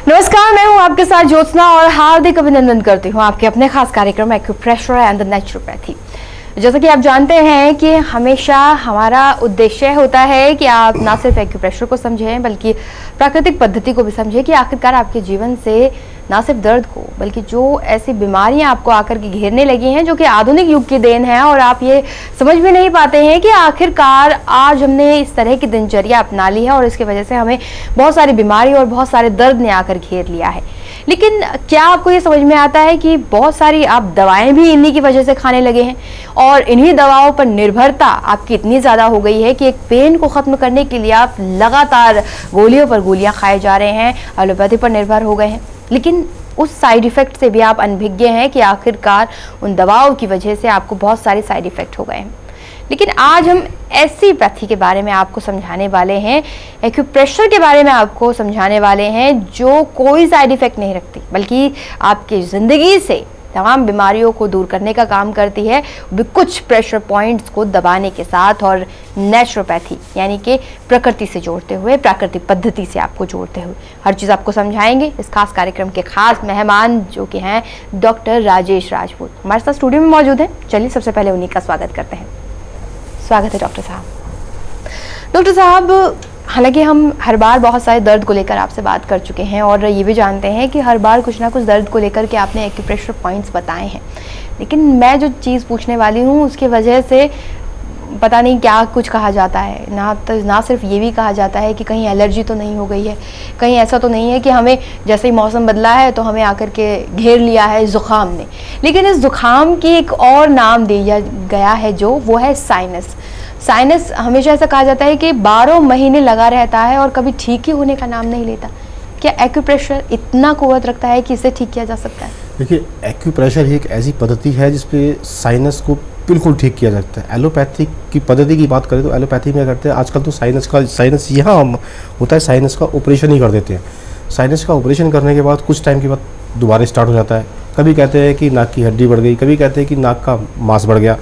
नमस्कार, मैं हूं आपके साथ ज्योत्सना और हार्दिक अभिनंदन करती हूं आपके अपने खास कार्यक्रम एक्यूप्रेशर एंड द नेचुरोपैथी। जैसा कि आप जानते हैं कि हमेशा हमारा उद्देश्य होता है कि आप ना सिर्फ एक्यूप्रेशर को समझें बल्कि प्राकृतिक पद्धति को भी समझें कि आखिरकार आपके जीवन से ना सिर्फ दर्द को बल्कि जो ऐसी बीमारियां आपको आकर के घेरने लगी हैं जो कि आधुनिक युग की देन है और आप ये समझ भी नहीं पाते हैं कि आखिरकार आज हमने इस तरह की दिनचर्या अपना ली है और इसकी वजह से हमें बहुत सारी बीमारी और बहुत सारे दर्द ने आकर घेर लिया है। लेकिन क्या आपको ये समझ में आता है कि बहुत सारी आप दवाएं भी इन्हीं की वजह से खाने लगे हैं और इन्हीं दवाओं पर निर्भरता आपकी इतनी ज़्यादा हो गई है कि एक पेन को ख़त्म करने के लिए आप लगातार गोलियों पर गोलियां खाए जा रहे हैं, एलोपैथी पर निर्भर हो गए हैं। लेकिन उस साइड इफ़ेक्ट से भी आप अनभिज्ञ हैं कि आखिरकार उन दवाओं की वजह से आपको बहुत सारे साइड इफ़ेक्ट हो गए हैं। लेकिन आज हम ऐसी पैथी के बारे में आपको समझाने वाले हैं, एक्यूप्रेशर के बारे में आपको समझाने वाले हैं जो कोई साइड इफ़ेक्ट नहीं रखती बल्कि आपकी ज़िंदगी से तमाम बीमारियों को दूर करने का काम करती है, भी कुछ प्रेशर पॉइंट्स को दबाने के साथ और नेचुरोपैथी यानी कि प्रकृति से जोड़ते हुए, प्राकृतिक पद्धति से आपको जोड़ते हुए हर चीज़ आपको समझाएंगे। इस खास कार्यक्रम के खास मेहमान जो कि हैं डॉक्टर राजेश राजपूत हमारे साथ स्टूडियो में मौजूद हैं। चलिए सबसे पहले उन्हीं का स्वागत करते हैं। स्वागत है डॉक्टर साहब। डॉक्टर साहब, हालांकि हम हर बार बहुत सारे दर्द को लेकर आपसे बात कर चुके हैं और ये भी जानते हैं कि हर बार कुछ ना कुछ दर्द को लेकर के आपने एक्यूप्रेशर पॉइंट्स बताए हैं, लेकिन मैं जो चीज़ पूछने वाली हूँ उसकी वजह से पता नहीं क्या कुछ कहा जाता है। ना सिर्फ ये भी कहा जाता है कि कहीं एलर्जी तो नहीं हो गई है, कहीं ऐसा तो नहीं है कि हमें जैसे ही मौसम बदला है तो हमें आकर के घेर लिया है ज़ुकाम ने। लेकिन इस ज़ुकाम की एक और नाम दिया गया है जो वो है साइनस। साइनस हमेशा ऐसा कहा जाता है कि 12 महीने लगा रहता है और कभी ठीक ही होने का नाम नहीं लेता। क्या एक्यूप्रेशर इतना कुव्वत रखता है कि इसे ठीक किया जा सकता है? देखिए, एक्यूप्रेशर ही एक ऐसी पद्धति है जिसपे साइनस को बिल्कुल ठीक किया जाता है। एलोपैथी की पद्धति की बात करें तो एलोपैथी में करते हैं आजकल तो साइनस यहाँ होता है, साइनस का ऑपरेशन ही कर देते हैं। साइनस का ऑपरेशन करने के बाद कुछ टाइम के बाद दोबारा स्टार्ट हो जाता है। कभी कहते हैं कि नाक की हड्डी बढ़ गई, कभी कहते हैं कि नाक का मांस बढ़ गया।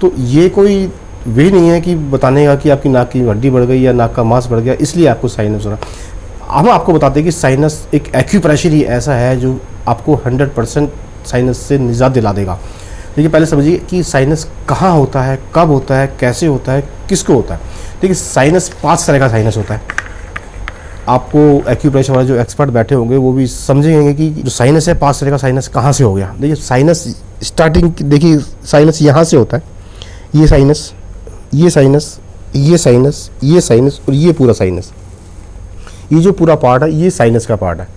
तो ये कोई वे नहीं है कि बताने का कि आपकी नाक की हड्डी बढ़ गई या नाक का मांस बढ़ गया इसलिए आपको साइनस हो रहा। हम आपको बताते हैं कि साइनस एक एक्यूप्रेशर ही ऐसा है जो आपको 100% साइनस से निजात दिला देगा। देखिए, पहले समझिए कि साइनस कहाँ होता है, कब होता है, कैसे होता है, किसको होता है। देखिए, साइनस 5 तरह का साइनस होता है। आपको एक्यूप्रेशर वाले जो एक्सपर्ट बैठे होंगे वो भी समझेंगे कि जो साइनस है 5 तरह का साइनस कहाँ से हो गया। देखिए, साइनस स्टार्टिंग देखिए, साइनस यहाँ से होता है, ये साइनस, ये साइनस, ये साइनस, ये साइनस और ये पूरा साइनस। ये जो पूरा पार्ट है ये साइनस का पार्ट है।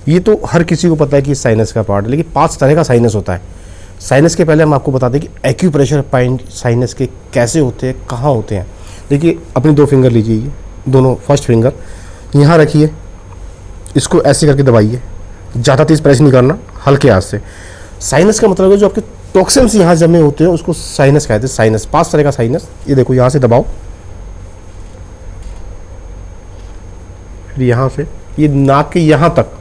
ये तो हर किसी को पता है कि साइनस का पार्ट है, लेकिन 5 तरह का साइनस होता है। साइनस के पहले हम आपको बताते हैं कि एक्यूप्रेशर पॉइंट साइनस के कैसे होते हैं, कहाँ होते हैं। देखिए, अपनी 2 फिंगर लीजिए, ये दोनों फर्स्ट फिंगर यहाँ रखिए, इसको ऐसे करके दबाइए, ज़्यादा तेज़ प्रेस नहीं करना, हल्के हाथ से। साइनस का मतलब है जो आपके टॉक्सिन्स यहाँ जमे होते हैं उसको साइनस कहते हैं। साइनस 5 तरह का साइनस। ये देखो, यहाँ से दबाओ, फिर यहाँ से ये नाक के यहाँ तक,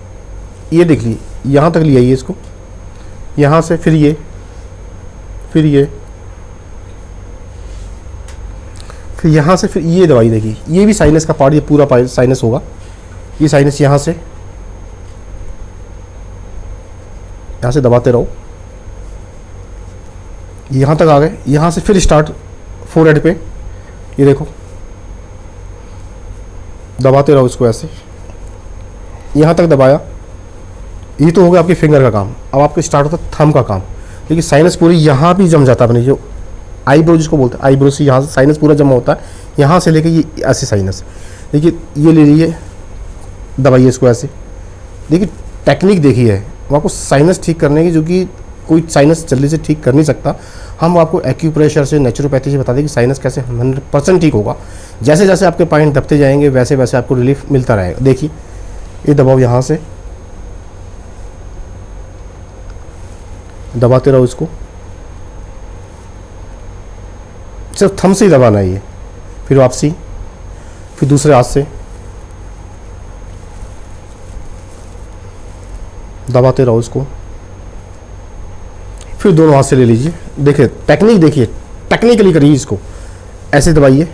ये देख लीजिए, यहाँ तक लिया इसको, यहाँ से फिर ये, फिर ये, फिर यहाँ से फिर ये दवाई। देखिए, ये भी साइनस का पार्ट, ये पूरा साइनस होगा। ये साइनस यहाँ से दबाते रहो, यहाँ तक आ गए। यहाँ से फिर स्टार्ट फोरहेड पे, ये देखो, दबाते रहो इसको ऐसे, यहाँ तक दबाया। ये तो हो गया आपके फिंगर का काम। अब आपको स्टार्ट होता है थंब का काम। देखिए, साइनस पूरी यहाँ भी जम जाता है अपनी जो आईब्रो जिसको बोलते हैं, आईब्रो से यहाँ से साइनस पूरा जमा होता है, यहाँ से लेके ये ऐसे साइनस। देखिए, ये ले लीजिए, दबाइए इसको ऐसे। देखिए, टेक्निक देखिए है वो आपको साइनस ठीक करने की, जो कि कोई साइनस जल्दी से ठीक कर नहीं सकता। हम आपको एक्यूप्रेशर से, नेचुरोपैथी से बता दें कि साइनस कैसे 100% ठीक होगा। जैसे जैसे आपके पॉइंट दबते जाएंगे वैसे वैसे आपको रिलीफ मिलता रहेगा। देखिए, ये दबाओ, यहाँ से दबाते रहो इसको, सिर्फ थंब से ही दबाना है ये। फिर वापसी, फिर दूसरे हाथ से दबाते रहो इसको, फिर दोनों हाथ से ले लीजिए। देखिए, टेक्निक देखिए, टेक्निकली करिए इसको। ऐसे दबाइए,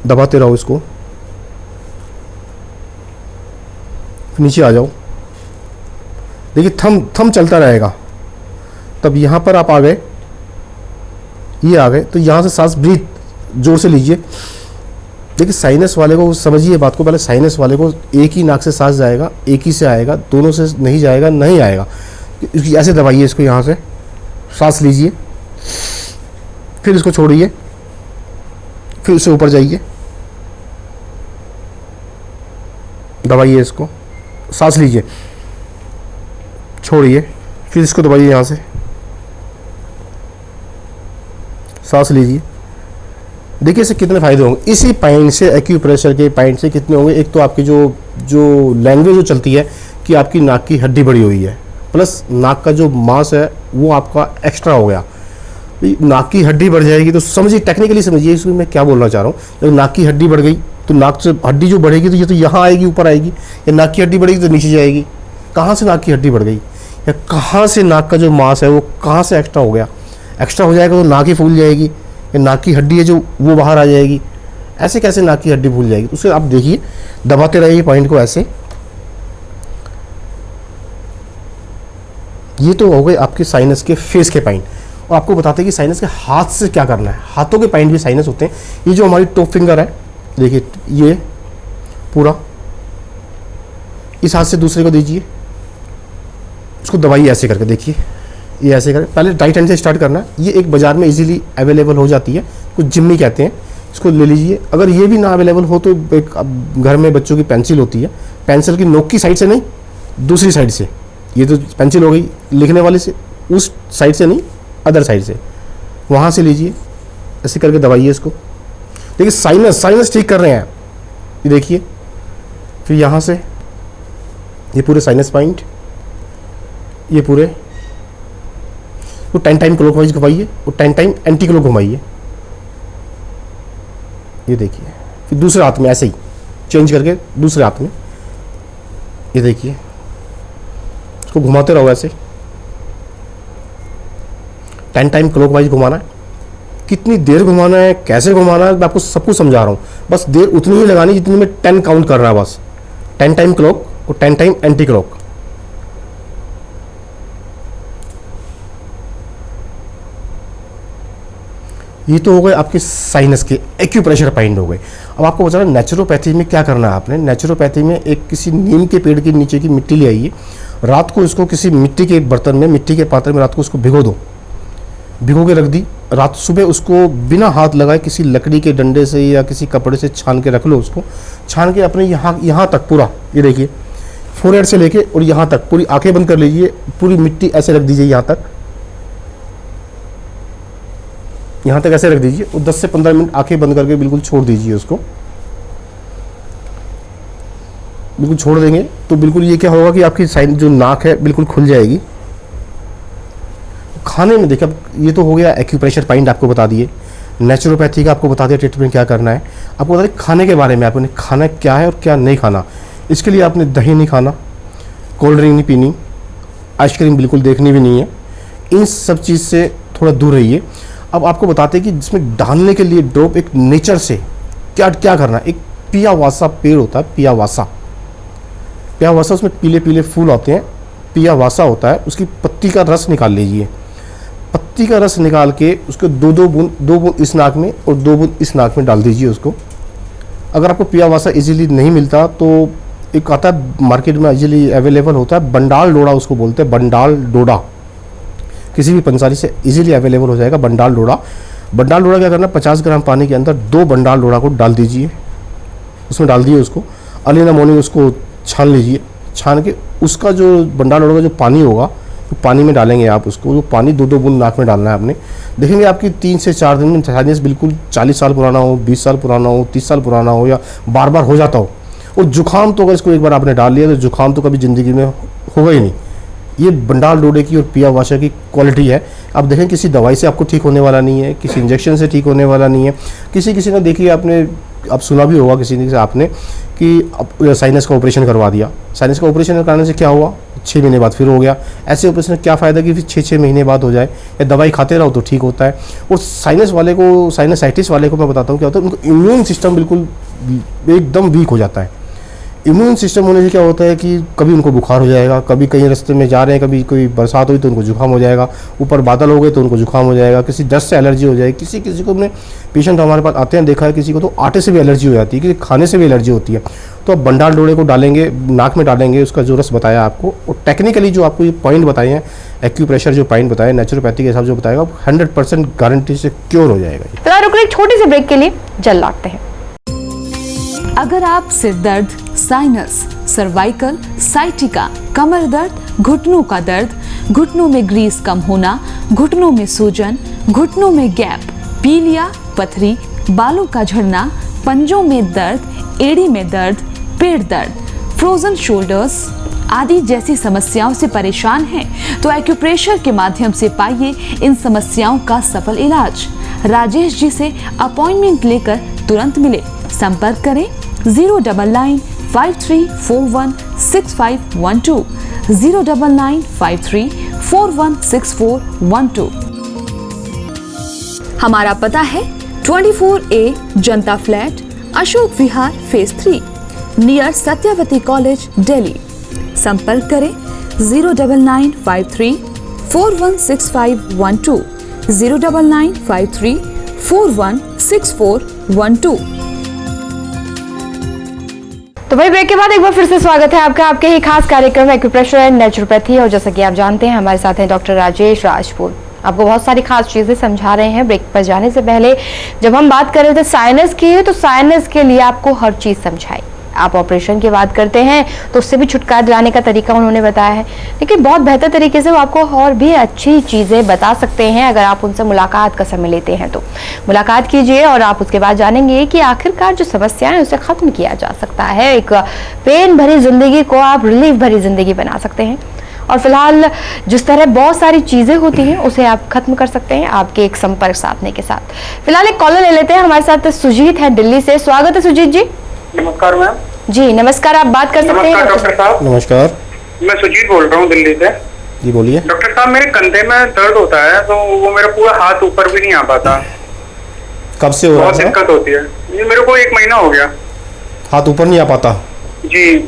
दबाते रहो इसको, नीचे आ जाओ, देखिए थम चलता रहेगा। तब यहाँ पर आप आ गए, ये आ गए, तो यहाँ से सांस ब्रीथ जोर से लीजिए। देखिए साइनस वाले को समझिए बात को, पहले साइनस वाले को एक ही नाक से सांस जाएगा, एक ही से आएगा, दोनों से नहीं जाएगा, नहीं आएगा। ऐसे दबाइए इसको, यहाँ से सांस लीजिए, फिर इसको छोड़िए, फिर उससे ऊपर जाइए, दबाइए इसको, सांस लीजिए, छोड़िए, फिर इसको दबाइए, यहाँ से सांस लीजिए। देखिए इससे कितने फ़ायदे होंगे। इसी पॉइंट से, एक्यूप्रेशर के पॉइंट से कितने होंगे। एक तो आपकी जो लैंग्वेज जो चलती है कि आपकी नाक की हड्डी बड़ी हुई है, प्लस नाक का जो मांस है वो आपका एक्स्ट्रा हो गया। नाक की हड्डी बढ़ जाएगी तो समझिए, टेक्निकली समझिए इसमें मैं क्या बोलना चाह रहा हूँ। जब नाक की हड्डी बढ़ गई तो नाक से हड्डी जो बढ़ेगी तो ये तो यहाँ आएगी, ऊपर आएगी, या नाक की हड्डी बढ़ेगी तो नीचे जाएगी। कहाँ से नाक की हड्डी बढ़ गई, या कहाँ से नाक का जो मांस है वो कहाँ से एक्स्ट्रा हो गया। एक्स्ट्रा हो जाएगा तो नाक ही फूल जाएगी, या नाक की हड्डी है जो वो बाहर आ जाएगी। ऐसे कैसे नाक की हड्डी फूल जाएगी। उसे आप देखिए, दबाते रहिए पॉइंट को ऐसे। ये तो हो गए आपके साइनस के फेस के पॉइंट। और आपको बताते हैं कि साइनस के हाथ से क्या करना है। हाथों के पॉइंट भी साइनस होते हैं। ये जो हमारी टॉप फिंगर है, देखिए ये पूरा, इस हाथ से दूसरे को दीजिए, इसको दबाइए ऐसे करके। देखिए ये ऐसे करें, पहले राइट हैंड से स्टार्ट करना है। ये एक बाजार में इजीली अवेलेबल हो जाती है, कुछ जिम्मी कहते हैं, इसको ले लीजिए। अगर ये भी ना अवेलेबल हो तो एक घर में बच्चों की पेंसिल होती है, पेंसिल की नोक की साइड से नहीं, दूसरी साइड से। ये तो पेंसिल हो गई लिखने वाले से, उस साइड से नहीं, अदर साइड से, वहाँ से लीजिए, ऐसे करके दबाइए इसको। देखिए साइनस ठीक कर रहे हैं, ये देखिए। फिर यहाँ से ये पूरे साइनस पॉइंट, ये पूरे वो 10 टाइम क्लॉकवाइज घुमाइए, वो 10 टाइम एंटी क्लॉक घुमाइए। ये देखिए, फिर दूसरे हाथ में ऐसे ही चेंज करके दूसरे हाथ में, ये देखिए, इसको घुमाते रहो ऐसे। 10 टाइम क्लॉकवाइज घुमाना है। कितनी देर घुमाना है, कैसे घुमाना है, मैं आपको सब कुछ समझा रहा हूँ। बस देर उतनी ही लगानी जितनी में 10 काउंट कर रहा है बस। 10 टाइम क्लॉक और 10 टाइम एंटी क्लॉक। ये तो हो गए आपके साइनस के एक्यूप्रेशर पॉइंट हो गए। अब आपको बता रहा नेचुरोपैथी में क्या करना है आपने। नेचुरोपैथी में एक किसी नीम के पेड़ के नीचे की मिट्टी ले आइए, रात को इसको किसी मिट्टी के बर्तन में, मिट्टी के पात्र में रात को उसको भिगो दो, भिगो के रख दी। रात सुबह उसको बिना हाथ लगाए किसी लकड़ी के डंडे से या किसी कपड़े से छान के रख लो। उसको छान के अपने यहाँ तक पूरा, ये देखिए, फोरहेड से लेके और यहाँ तक पूरी आंखें बंद कर लीजिए, पूरी मिट्टी ऐसे रख दीजिए, यहाँ तक ऐसे रख दीजिए और 10 से 15 मिनट आंखें बंद करके बिल्कुल छोड़ दीजिए उसको। बिल्कुल छोड़ देंगे तो बिल्कुल ये क्या होगा कि आपकी साइड जो नाक है बिल्कुल खुल जाएगी। खाने में देखिए, अब ये तो हो गया एक्यूप्रेशर पॉइंट आपको बता दिए, नेचुरोपैथी का आपको बता दिया ट्रीटमेंट क्या करना है। आपको बता दें खाने के बारे में, आपने खाना क्या है और क्या नहीं खाना। इसके लिए आपने दही नहीं खाना, कोल्ड ड्रिंक नहीं पीनी, आइसक्रीम बिल्कुल देखनी भी नहीं है, इन सब चीज़ से थोड़ा दूर रहिए। अब आपको बताते हैं कि जिसमें डालने के लिए ड्रॉप एक नेचर से क्या क्या करना है। एक पियावासा पेड़ होता है, पियावासा, उसमें पीले पीले फूल आते हैं, पियावासा होता है। उसकी पत्ती का रस निकाल लीजिए, पत्ती का रस निकाल के उसको दो बूंद इस नाक में और 2 बूंद इस नाक में डाल दीजिए उसको। अगर आपको पियावासा इजीली नहीं मिलता तो एक आता है मार्केट में इजीली अवेलेबल होता है, बंडाल डोडा उसको बोलते हैं, बंडाल डोडा। किसी भी पंसारी से इजीली अवेलेबल हो जाएगा बंडाल डोडा। बंडाल डोडा क्या करना, 50 ग्राम पानी के अंदर 2 बंडाल डोडा को डाल दीजिए, उसमें डाल दिए उसको। अर्ली इन द मॉर्निंग उसको छान लीजिए, छान के उसका जो बंडाल डोडा का जो पानी होगा तो पानी में डालेंगे आप उसको। वो पानी 2 बूंद नाक में डालना है आपने। देखेंगे आपकी 3 से 4 दिन में साइनस बिल्कुल 40 साल पुराना हो, 20 साल पुराना हो, 30 साल पुराना हो या बार बार हो जाता हो। और जुकाम तो अगर इसको एक बार आपने डाल लिया तो जुकाम तो कभी ज़िंदगी में होगा ही नहीं। ये बंडाल डोडे की और पियावासा की क्वालिटी है। आप देखें किसी दवाई से आपको ठीक होने वाला नहीं है, किसी इंजेक्शन से ठीक होने वाला नहीं है। किसी ने देखिए, आपने आप सुना भी होगा किसी ने आपने कि साइनस का ऑपरेशन करवा दिया। साइनस का ऑपरेशन कराने से क्या हुआ, 6 महीने बाद फिर हो गया। ऐसे ऑपरेशन क्या फ़ायदा कि फिर 6-6 महीने बाद हो जाए, या दवाई खाते रहो तो ठीक होता है। और साइनस वाले को, साइनसाइटिस वाले को मैं बताता हूँ क्या होता है, उनको इम्यून सिस्टम बिल्कुल एकदम वीक हो जाता है। इम्यून सिस्टम होने से क्या होता है कि कभी उनको बुखार हो जाएगा, कभी कहीं रास्ते में जा रहे हैं, कभी कोई बरसात हुई तो उनको जुकाम हो जाएगा, ऊपर बादल हो गए तो उनको जुकाम हो जाएगा, किसी डस्ट से एलर्जी हो जाएगी, किसी किसी को हमने पेशेंट हमारे पास आते हैं देखा है, किसी को तो आटे से भी एलर्जी हो जाती है, किसी खाने से भी एलर्जी होती है। तो आप बंडाल डोड़े को डालेंगे, नाक में डालेंगे, उसका जो रस बताया आपको, और टेक्निकली जो आपको ये पॉइंट बताए हैं, एक्यूप्रेशर जो पॉइंट बताया, नेचुरोपैथी के हिसाब से बताएगा, 100% गारंटी से क्योर हो जाएगा। फिलहाल रुक एक छोटे से ब्रेक के लिए, जल्द लौटते हैं। अगर आप सिर दर्द, साइनस, सर्वाइकल, साइटिका, कमर दर्द, घुटनों का दर्द, घुटनों में ग्रीस कम होना, घुटनों में सूजन, घुटनों में गैप, पीलिया, पथरी, बालों का झड़ना, पंजों में दर्द, एड़ी में दर्द, पेट दर्द, फ्रोजन शोल्डर्स आदि जैसी समस्याओं से परेशान हैं तो एक्यूप्रेशर के माध्यम से पाइए इन समस्याओं का सफल इलाज। राजेश जी से अपॉइंटमेंट लेकर तुरंत मिले। संपर्क करें 09953416512 09953416412। हमारा पता है 24A Janata flat, Ashok Vihar, phase 3, near Satyawati college, Delhi. संपर्क करें 09953416512 09953416412। तो भाई ब्रेक के बाद एक बार फिर से स्वागत है आपका आपके ही खास कार्यक्रम एक्यूप्रेशर एंड नेचुरोपैथी। और जैसा कि आप जानते हैं हमारे साथ हैं डॉक्टर राजेश राजपूत, आपको बहुत सारी खास चीजें समझा रहे हैं। ब्रेक पर जाने से पहले जब हम बात कर रहे थे साइनस की, तो साइनस के लिए आपको हर चीज समझाई। आप ऑपरेशन की बात करते हैं तो उससे भी छुटकारा दिलाने का तरीका उन्होंने बताया है, लेकिन बहुत बेहतर तरीके से वो आपको और भी अच्छी चीज़ें बता सकते हैं अगर आप उनसे मुलाकात का समय लेते हैं। तो मुलाकात कीजिए और आप उसके बाद जानेंगे कि आखिरकार जो समस्याएं हैं उसे ख़त्म किया जा सकता है। एक पेन भरी जिंदगी को आप रिलीफ भरी जिंदगी बना सकते हैं। और फिलहाल जिस तरह बहुत सारी चीज़ें होती हैं उसे आप खत्म कर सकते हैं आपके एक संपर्क साधने के साथ। फिलहाल एक कॉलर ले लेते हैं, हमारे साथ सुजीत है दिल्ली से। स्वागत है सुजीत जी। नमस्कार मैम। जी नमस्कार, आप बात कर सकते हैं। नमस्कार डॉक्टर साहब। नमस्कार, मैं सुजीत बोल रहा हूँ दिल्ली से। जी बोलिए। डॉक्टर साहब, मेरे कंधे में दर्द होता है तो वो मेरा पूरा हाथ ऊपर भी नहीं आ पाता। कब से हो रहा है? बहुत दिक्कत होती है। ये मेरे को 1 महीना हो गया। हाथ ऊपर नहीं आ पाता? जी,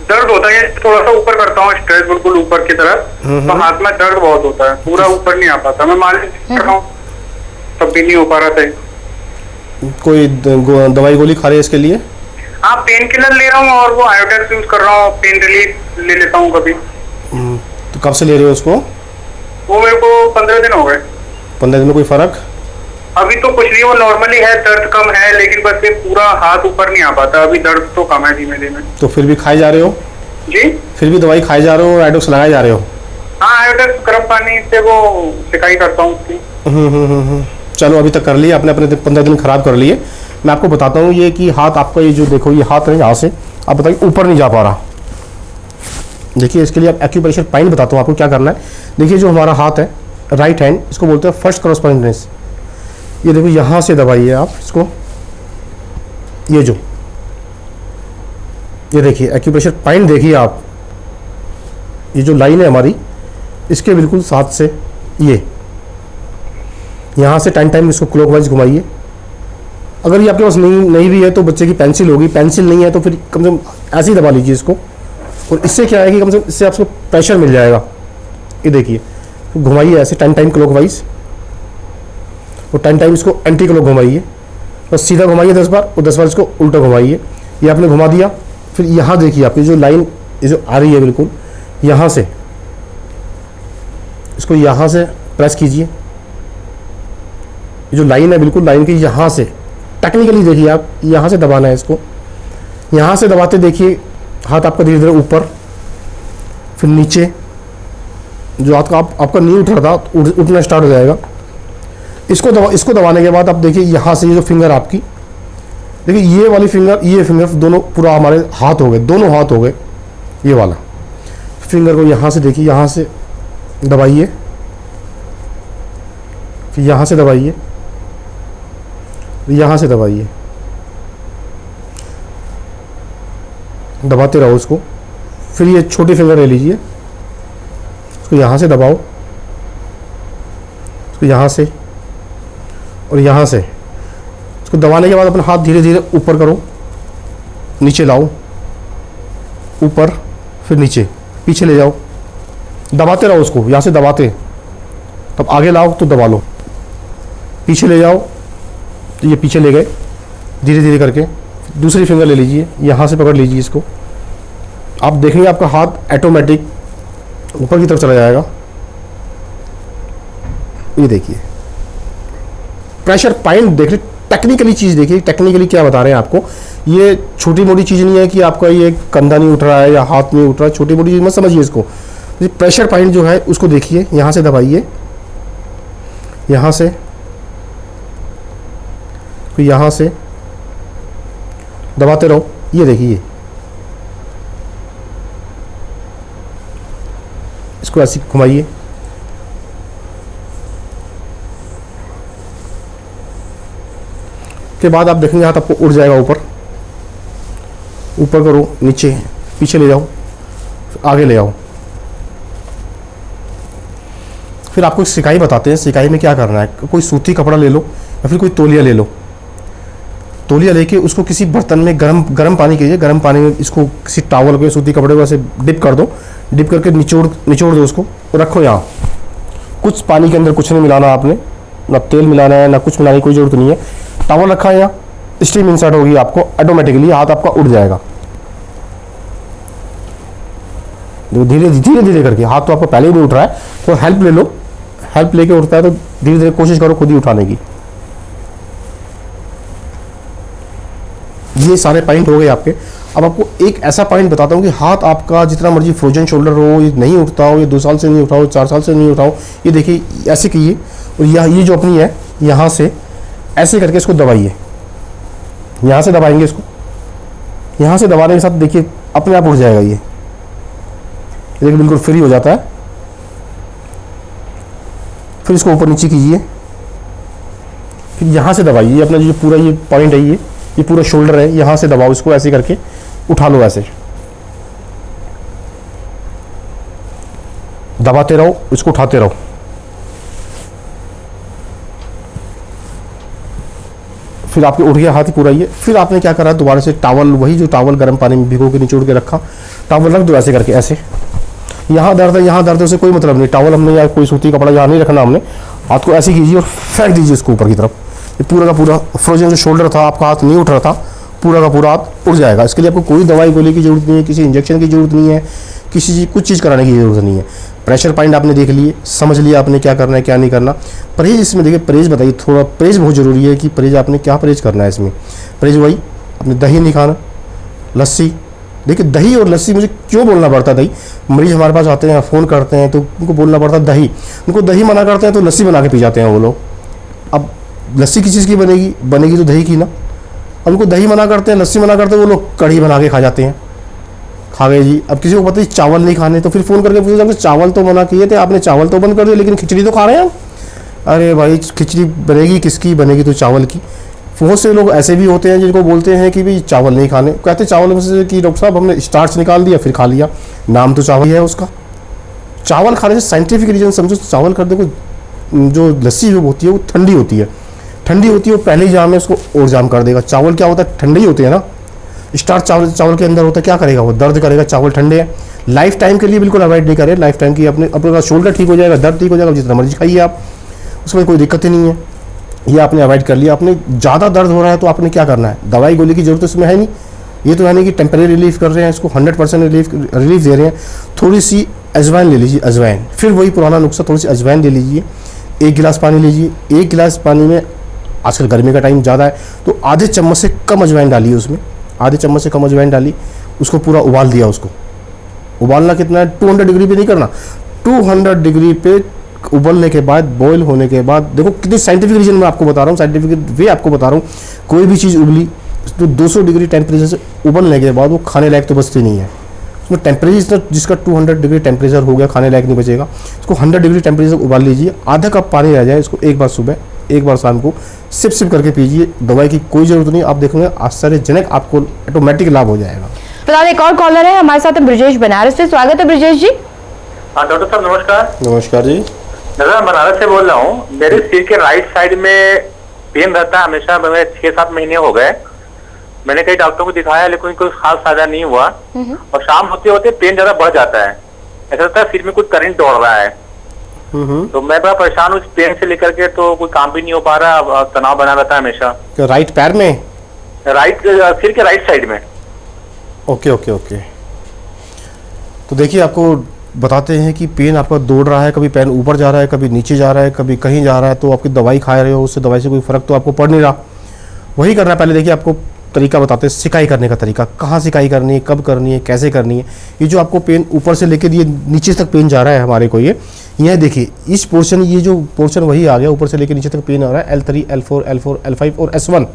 दर्द होता है, थोड़ा सा ऊपर करता हूँ स्ट्रेच बिल्कुल ऊपर की तरफ, तो हाथ में दर्द बहुत होता है, पूरा ऊपर नहीं आ पाता। मैं मालिश कर रहा हूँ तब भी नहीं हो पा रहा था। कोई दवाई गोली खा रहे हैं इसके लिए? हाँ, पेन किलर ले रहा हूँ और वो आयोडेक्स यूज कर रहा हूँ, पेन रिलीफ ले लेता हूँ कभी। तो कब से ले रहे हो उसको? वो मेरे को 15 दिन हो गए। 15 दिन में कोई फर्क? अभी तो कुछ नहीं, वो नॉर्मली है, दर्द कम है, लेकिन बस ये पूरा हाथ ऊपर नहीं आ पाता। अभी दर्द तो कम है धीमे धीमे। तो फिर भी खाए जा रहे हो? जी, फिर भी दवाई खाए जा रहे हो और आयोडेक्स लगाए जा रहे हो? हाँ, आयोडेक्स गर्म पानी से वो सिकाई करता हूँ उसकी। चलो, अभी तक कर लिए आपने, अपने 15 दिन खराब कर लिए। मैं आपको बताता हूँ ये कि हाथ आपका, ये जो देखो ये हाथ है यहाँ से, आप बताइए ऊपर नहीं जा पा रहा। देखिए इसके लिए आप एक्यूप्रेशर पॉइंट बताता हूँ आपको क्या करना है। देखिए जो हमारा हाथ है राइट हैंड, इसको बोलते हैं फर्स्ट कॉरस्पॉन्डेंस। ये देखो यहाँ से दबाइए आप इसको, ये देखिए एक्यूप्रेशर पॉइंट देखिए आप, ये जो लाइन है हमारी इसके बिल्कुल साथ से ये यहाँ से टाइम इसको क्लॉकवाइज घुमाइए। अगर ये आपके पास नहीं भी है तो बच्चे की पेंसिल होगी, पेंसिल नहीं है तो फिर कम से कम ऐसे ही दबा लीजिए इसको। और इससे क्या है कि कम से कम इससे आपको प्रेशर मिल जाएगा। ये देखिए तो घुमाइए ऐसे टाइम क्लॉकवाइज, और टाइम इसको एंटी क्लॉक घुमाइए। बस सीधा घुमाइए 10 बार और 10 बार इसको उल्टा घुमाइए। ये आपने घुमा दिया। फिर यहाँ देखिए आपकी जो लाइन ये जो आ रही है बिल्कुल यहाँ से, इसको यहाँ से प्रेस कीजिए। ये जो लाइन है बिल्कुल लाइन की यहाँ से टेक्निकली देखिए आप यहाँ से दबाना है इसको। यहाँ से दबाते देखिए हाथ आपका धीरे धीरे ऊपर, फिर नीचे। जो हाथ का आपका नहीं उठ रहा था उठना स्टार्ट हो जाएगा। इसको दबाने के बाद आप देखिए यहाँ से ये जो फिंगर आपकी, देखिए ये वाली फिंगर, ये फिंगर दोनों पूरा हमारे हाथ हो गए, दोनों हाथ हो गए। ये वाला फिंगर को यहाँ से देखिए, यहाँ से दबाइए, फिर यहाँ से दबाइए, यहाँ से दबाइए, दबाते रहो उसको। फिर ये छोटी फिंगर ले लीजिए, इसको यहाँ से दबाओ, इसको यहाँ से और यहाँ से। इसको दबाने के बाद अपना हाथ धीरे धीरे ऊपर करो, नीचे लाओ, ऊपर, फिर नीचे, पीछे ले जाओ, दबाते रहो उसको, यहाँ से दबाते, तब आगे लाओ तो दबा लो, पीछे ले जाओ तो ये पीछे ले गए, धीरे धीरे करके। दूसरी फिंगर ले लीजिए, यहाँ से पकड़ लीजिए इसको, आप देखेंगे आपका हाथ ऑटोमेटिक ऊपर की तरफ चला जाएगा। ये देखिए प्रेशर पॉइंट देख रहे, टेक्निकली चीज़ देखिए, टेक्निकली क्या बता रहे हैं आपको। ये छोटी मोटी चीज़ नहीं है कि आपका ये कंधा नहीं उठ रहा है या हाथ नहीं उठ रहा है, छोटी मोटी चीज़ मत समझिए इसको। ये प्रेशर पॉइंट जो है उसको देखिए, यहाँ से दबाइए, यहाँ से, तो यहाँ से दबाते रहो, ये देखिए, इसको ऐसे घुमाइए, के बाद आप देखेंगे हाथ आपको उड़ जाएगा ऊपर, ऊपर करो, नीचे, पीछे ले जाओ, आगे ले आओ। फिर आपको सिकाई बताते हैं, सिकाई में क्या करना है। कोई सूती कपड़ा ले लो या फिर कोई तौलिया ले लो, तौलिया लेके उसको किसी बर्तन में गरम पानी कीजिए, गरम पानी में इसको किसी टॉवल को, सूती कपड़े को ऐसे डिप कर दो, डिप करके निचोड़ दो उसको, रखो यहाँ। कुछ पानी के अंदर कुछ नहीं मिलाना आपने, ना तेल मिलाना है ना कुछ मिलाने की कोई ज़रूरत नहीं है। टॉवल रखा है यहाँ, स्टीम इंसर्ट होगी आपको, ऑटोमेटिकली हाथ आपका उड़ जाएगा। धीरे धीरे धीरे करके, हाथ तो आपको पहले ही नहीं उठ रहा है, तो हेल्प ले लो, हेल्प लेके उठता है तो धीरे धीरे कोशिश करो खुद ही उठाने की। ये सारे पॉइंट हो गए आपके। अब आपको एक ऐसा पॉइंट बताता हूँ कि हाथ आपका जितना मर्जी फ्रोजन शोल्डर हो, ये नहीं उठता हो, ये 2 साल से नहीं उठाओ, 4 साल से नहीं उठाओ, ये देखिए ऐसे कीजिए, और ये जो अपनी है यहाँ से ऐसे करके इसको दबाइए, यहाँ से दबाएंगे इसको, यहाँ से दबाने के साथ देखिए अपने आप उठ जाएगा ये देखिए बिल्कुल फ्री हो जाता है। फिर इसको ऊपर नीचे कीजिए, फिर यहाँ से दबाइए, अपना जो पूरा ये पॉइंट है, ये पूरा शोल्डर है, यहाँ से दबाओ इसको, ऐसे करके उठा लो, ऐसे दबाते रहो, इसको उठाते रहो। फिर आपके उठ गया हाथ ही पूरा ये। फिर आपने क्या करा, दोबारा से टॉवल, वही जो टॉवल गर्म पानी में भिगो के निचोड़ के रखा, टॉवल रख दो ऐसे करके, ऐसे। यहाँ दर्द है, यहाँ दर्द है, उसे कोई मतलब नहीं, टॉवल हमने या कोई सूती कपड़ा यहाँ नहीं रखना हमने, हाथ को ऐसे कीजिए और फेंक दीजिए इसको ऊपर की तरफ। ये पूरा का पूरा फ्रोजन जो शोल्डर था, आपका हाथ नहीं उठ रहा था, पूरा का पूरा हाथ उड़ जाएगा। इसके लिए आपको कोई दवाई गोली की जरूरत नहीं है, किसी इंजेक्शन की जरूरत नहीं है, कुछ चीज़ कराने की जरूरत नहीं है। प्रेशर पॉइंट आपने देख लिए, समझ लिया आपने क्या करना है क्या नहीं करना। परहेज इसमें देखिए, परहेज बताइए, थोड़ा परहेज बहुत ज़रूरी है कि परहेज आपने क्या परहेज करना है इसमें। परहेज वही, अपने दही नहीं खाना, लस्सी। देखिए दही और लस्सी मुझे क्यों बोलना पड़ता है, दही, मरीज हमारे पास आते हैं, फ़ोन करते हैं तो उनको बोलना पड़ता है दही, उनको दही मना करते हैं तो लस्सी बना के पी जाते हैं वो लोग। अब लस्सी किस चीज़ की बनेगी तो दही की ना। अब उनको दही मना करते हैं, लस्सी मना करते हैं, वो लोग कढ़ी बना के खा जाते हैं, खा गए जी। अब किसी को पता है चावल नहीं खाने, तो फिर फ़ोन करके पूछते हैं चावल तो मना किए थे आपने, चावल तो बंद कर दिए, लेकिन खिचड़ी तो खा रहे हैं हम। अरे भाई खिचड़ी बनेगी किसकी, बनेगी तो चावल की। बहुत से लोग ऐसे भी होते हैं जिनको बोलते हैं कि भाई चावल नहीं खाने, कहते चावल में से कि डॉक्टर साहब हमने स्टार्च निकाल दिया फिर खा लिया, नाम तो चावल ही है उसका। चावल खाने से साइंटिफिक रीजन समझो, चावल कर देखो, जो लस्सी जो होती है वो ठंडी होती है, ठंडी होती है, वो पहले ही जाम है उसको और जाम कर देगा। चावल क्या होता है, ठंडे ही होते हैं ना, स्टार्च चावल के अंदर होता है, क्या करेगा वो, दर्द करेगा। चावल ठंडे हैं, लाइफ टाइम के लिए बिल्कुल अवॉइड नहीं करें, लाइफ टाइम की अपने शोल्डर ठीक हो जाएगा, दर्द ठीक हो जाएगा, जितना मर्जी खाइए आप, उसमें कोई दिक्कत ही नहीं है। ये आपने अवॉइड कर लिया। आपने ज़्यादा दर्द हो रहा है तो आपने क्या करना है, दवाई गोली की जरूरत इसमें है नहीं, ये तो है नहीं कि टेम्परेरी रिलीफ कर रहे हैं, इसको 100% रिलीफ दे रहे हैं। थोड़ी सी अजवाइन ले लीजिए, अजवाइन, फिर वही पुराना नुस्खा, थोड़ी सी अजवाइन ले लीजिए, 1 गिलास पानी लीजिए, 1 गिलास पानी में, आजकल गर्मी का टाइम ज़्यादा है तो आधे चम्मच से कम अजवाइन डालिए उसमें, आधे चम्मच से कम अजवाइन डाली, उसको पूरा उबाल दिया। उसको उबालना कितना है, 200 डिग्री पे नहीं करना, 200 डिग्री पे उबलने के बाद, बॉईल होने के बाद, देखो कितनी साइंटिफिक रीजन मैं आपको बता रहा हूँ, साइंटिफिक वे आपको बता रहा हूँ। कोई भी चीज़ उबली तो 200 डिग्री टेम्परेचर से उबलने के बाद वो खाने लायक तो बचती नहीं है। उसमें टेम्परेचर जिसका 200 डिग्री टेम्परेचर हो गया, खाने लायक नहीं बचेगा। इसको 100 डिग्री टेम्परेचर उबाल लीजिए, आधा कप पानी रह जाए, इसको एक बार सुबह एक बार शाम को सिप करके पीजिए। दवाई की कोई ज़रूरत नहीं, आप देखोगे आश्चर्यजनक आपको ऑटोमेटिक लाभ हो जाएगा। फिलहाल एक और कॉलर है हमारे साथ, ब्रजेश बनारस से। स्वागत है ब्रजेश जी। हाँ डॉक्टर साहब नमस्कार। नमस्कार जी। मैं बनारस से बोल रहा हूँ। मेरे सिर के राइट साइड में पेन रहता है हमेशा, 6-7 महीने हो गए। मैंने कई डॉक्टरों को दिखाया लेकिन कोई खास फायदा नहीं हुआ, और शाम होते होते पेन ज्यादा बढ़ जाता है, ऐसा लगता है सिर में कुछ करंट दौड़ रहा है। तो मैं बड़ा परेशान हूँ इस पेन से लेकर के, तो कोई काम भी नहीं हो पा रहा, तनाव बना रहता है हमेशा। तो राइट पैर में, राइट सिर के राइट साइड में। Okay okay okay. तो देखिए आपको बताते हैं कि पेन आपका दौड़ रहा है, कभी पेन ऊपर जा रहा है, कभी नीचे जा रहा है, कभी कहीं जा रहा है, तो आपकी दवाई खा रहे हो, उससे दवाई से कोई फ़र्क तो आपको पड़ नहीं रहा। वही करना है। पहले देखिए आपको तरीका बताते हैं, सिकाई करने का तरीका, कहाँ सिकाई करनी है, कब करनी है, कैसे करनी है। ये जो आपको पेन ऊपर से लेकर ये नीचे तक पेन जा रहा है हमारे को, ये देखिए इस पोर्शन, ये जो पोर्शन वही आ गया, ऊपर से लेकर नीचे तक पेन आ रहा है, L3, L4, L4, L5 और S1।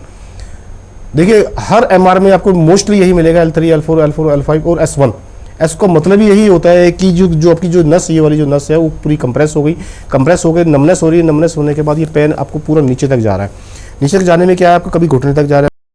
देखिए हर MR में आपको मोस्टली यही मिलेगा, L3, L4, L4, L5 और S1। एस का मतलब ही यही होता है कि जो आपकी जो नस, ये वाली जो नस है वो पूरी कंप्रेस हो गई, नमनेस हो रही है, नमनेस होने के बाद ये पेन आपको पूरा नीचे तक जा रहा है। नीचे तक जाने में क्या है, आपको कभी घुटने तक जा रहा है,